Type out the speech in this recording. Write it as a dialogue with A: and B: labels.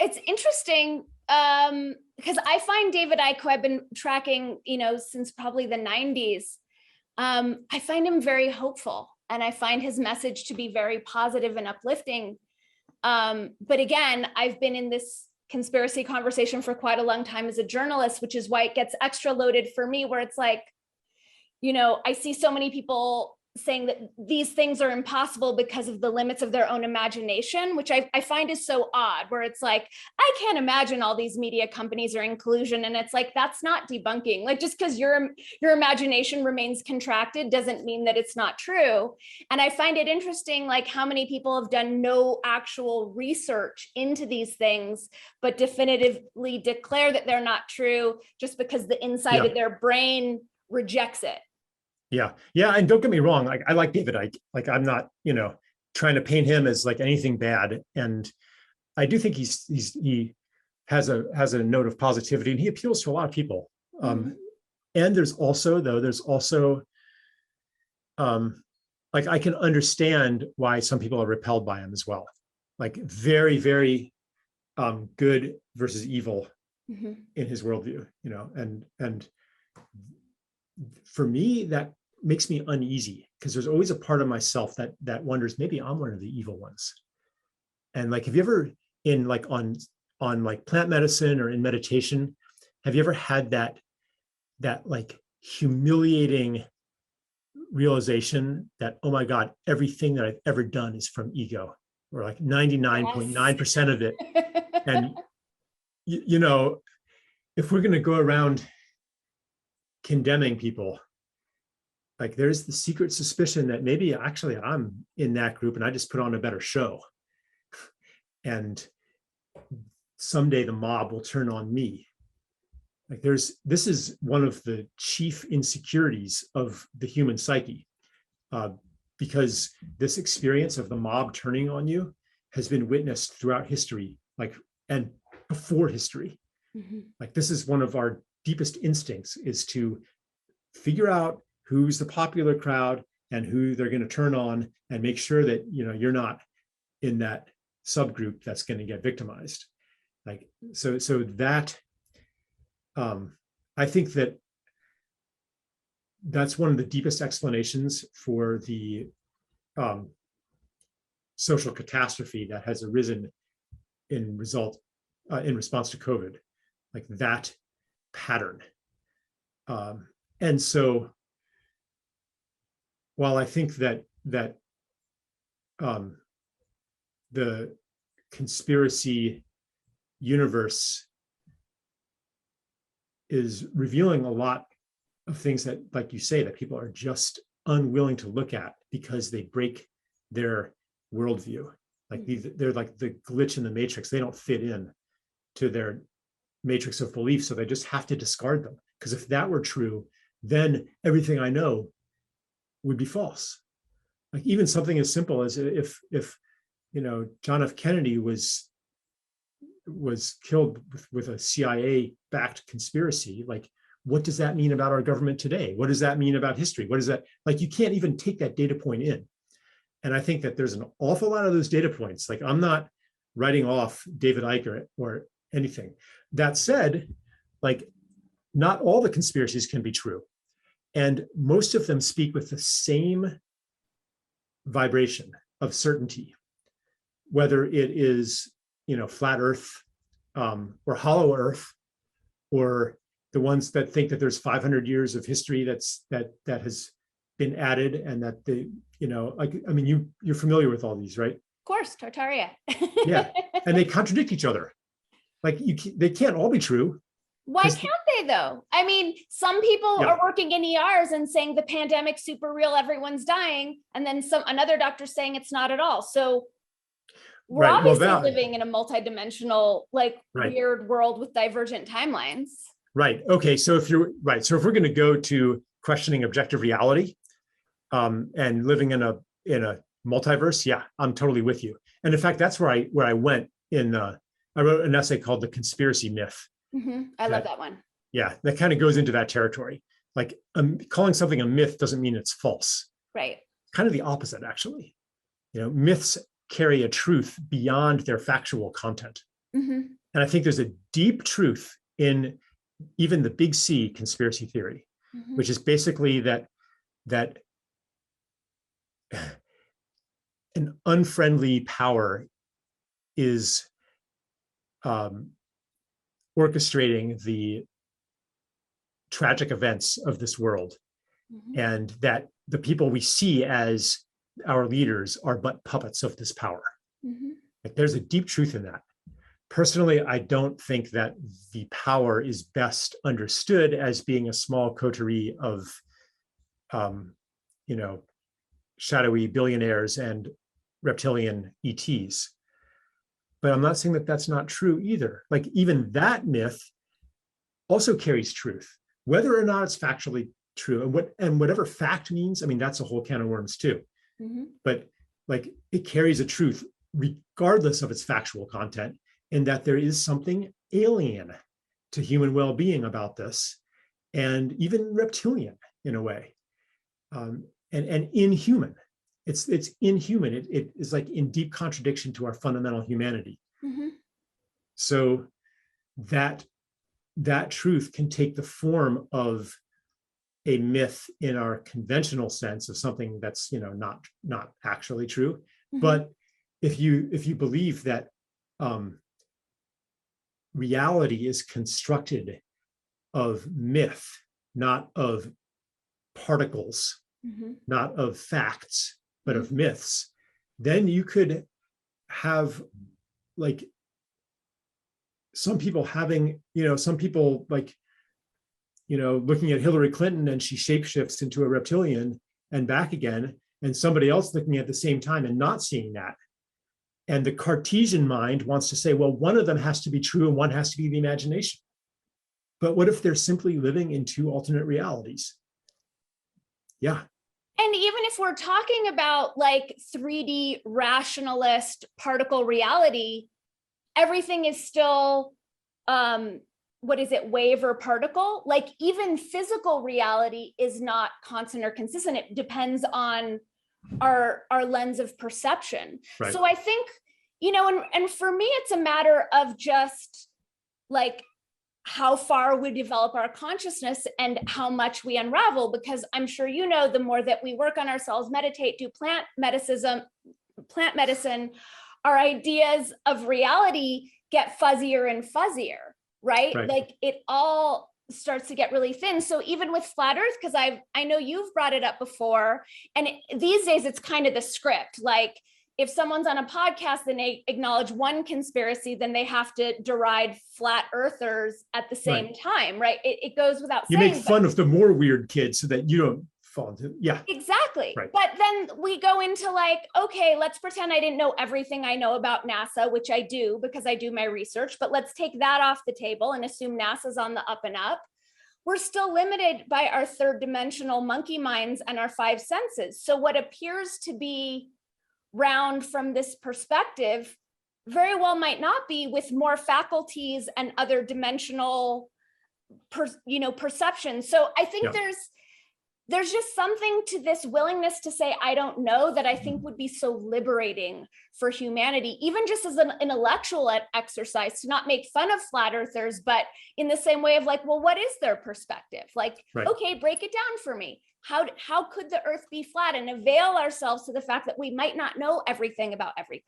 A: it's interesting because I find David Icke, who I've been tracking, since probably the 90s. I find him very hopeful, and I find his message to be very positive and uplifting. But again, I've been in this conspiracy conversation for quite a long time as a journalist, which is why it gets extra loaded for me, where it's like, I see so many people saying that these things are impossible because of the limits of their own imagination, which I find is so odd, where it's like, I can't imagine all these media companies are inclusion. And it's like, that's not debunking. Like, just because your imagination remains contracted doesn't mean that it's not true. And I find it interesting, like how many people have done no actual research into these things, but definitively declare that they're not true just because the inside of their brain rejects it.
B: Yeah. And don't get me wrong. I like David Icke. Like, I'm not, trying to paint him as like anything bad. And I do think he has a note of positivity, and he appeals to a lot of people. And there's also, like, I can understand why some people are repelled by him as well. Like, very, very good versus evil in his worldview, and for me, that makes me uneasy, because there's always a part of myself that wonders, maybe I'm one of the evil ones. And like, have you ever on like plant medicine or in meditation, have you ever had that like humiliating realization that, oh my God, everything that I've ever done is from ego, or like 99.9% of it. And if we're going to go around condemning people, like, there's the secret suspicion that maybe actually I'm in that group and I just put on a better show, and someday the mob will turn on me. Like, this is one of the chief insecurities of the human psyche, because this experience of the mob turning on you has been witnessed throughout history, like, and before history. Like, this is one of our deepest instincts, is to figure out who's the popular crowd and who they're going to turn on, and make sure that you're not in that subgroup that's going to get victimized. Like, so that I think that's one of the deepest explanations for the social catastrophe that has arisen in response to COVID, like that pattern. And so, while I think that the conspiracy universe is revealing a lot of things that, like you say, that people are just unwilling to look at because they break their worldview. Like, they're like the glitch in the matrix. They don't fit in to their matrix of belief, so they just have to discard them. Because if that were true, then everything I know would be false. Like, even something as simple as if John F. Kennedy was killed with a CIA-backed conspiracy, like, what does that mean about our government today? What does that mean about history? What is that? Like, you can't even take that data point in. And I think that there's an awful lot of those data points. Like, I'm not writing off David Icke or anything. That said, like, not all the conspiracies can be true. And most of them speak with the same vibration of certainty, whether it is, flat Earth or hollow Earth, or the ones that think that there's 500 years of history that has been added, and that you're familiar with all these, right?
A: Of course, Tartaria.
B: Yeah, and they contradict each other. Like, they can't all be true.
A: Why can't they, though? I mean, some people are working in ERs and saying the pandemic's super real, everyone's dying, and then another doctor saying it's not at all. So we're obviously living in a multidimensional, weird world with divergent timelines. Right.
B: Okay. So if we're going to go to questioning objective reality, and living in a multiverse, yeah, I'm totally with you. And in fact, that's where I went I wrote an essay called "The Conspiracy Myth."
A: I love that one.
B: Yeah, that kind of goes into that territory. Like, calling something a myth doesn't mean it's false.
A: Right.
B: Kind of the opposite, actually. Myths carry a truth beyond their factual content.
A: Mhm.
B: And I think there's a deep truth in even the big C conspiracy theory,
A: Mhm.
B: which is basically that an unfriendly power is orchestrating the tragic events of this world,
A: Mhm.
B: and that the people we see as our leaders are but puppets of this power.
A: Mhm.
B: Like, there's a deep truth in that. Personally, I don't think that the power is best understood as being a small coterie of, you know, shadowy billionaires and reptilian ETs. But I'm not saying that that's not true either. Like, even that myth also carries truth, whether or not it's factually true. And whatever fact means, I mean, that's a whole can of worms too.
A: Mhm.
B: But like, it carries a truth regardless of its factual content, in that there is something alien to human well-being about this, and even reptilian in a way, and inhuman. It's inhuman. It is like in deep contradiction to our fundamental humanity.
A: Mhm.
B: So that truth can take the form of a myth in our conventional sense of something that's, not actually true.
A: Mhm.
B: But if you believe that reality is constructed of myth, not of particles,
A: Mhm.
B: not of facts, but
A: Mhm.
B: of myths, then you could have, like, some people having, some people, like, looking at Hillary Clinton and she shapeshifts into a reptilian and back again, and somebody else looking at the same time and not seeing that. And the Cartesian mind wants to say, well, one of them has to be true and one has to be the imagination. But what if they're simply living in two alternate realities? Yeah.
A: And even if we're talking about like 3D rationalist particle reality, everything is still, what is it, wave or particle? Like, even physical reality is not constant or consistent. It depends on our lens of perception.
B: Right.
A: So I think, and for me, it's a matter of just like how far we develop our consciousness and how much we unravel, because I'm sure the more that we work on ourselves, meditate, do plant medicine, our ideas of reality get fuzzier and fuzzier, right?
B: Right.
A: Like, it all starts to get really thin. So even with flat earth, because I know you've brought it up before, and these days it's kind of the script. Like, if someone's on a podcast and they acknowledge one conspiracy, then they have to deride flat earthers at the same time, right? It goes without
B: You
A: saying.
B: make fun of the more weird kids so that you don't fall into, yeah.
A: Exactly.
B: Right.
A: But then we go into like, okay, let's pretend I didn't know everything I know about NASA, which I do because I do my research, but let's take that off the table and assume NASA's on the up and up. We're still limited by our third dimensional monkey minds and our five senses. So what appears to be round from this perspective very well might not be, with more faculties and other dimensional perception. So I think there's just something to this willingness to say I don't know that I think would be so liberating for humanity, even just as an intellectual exercise, to not make fun of flat earthers, but in the same way of like, well, what is their perspective? Like, okay, break it down for me. How could the earth be flat? And avail ourselves to the fact that we might not know everything about everything.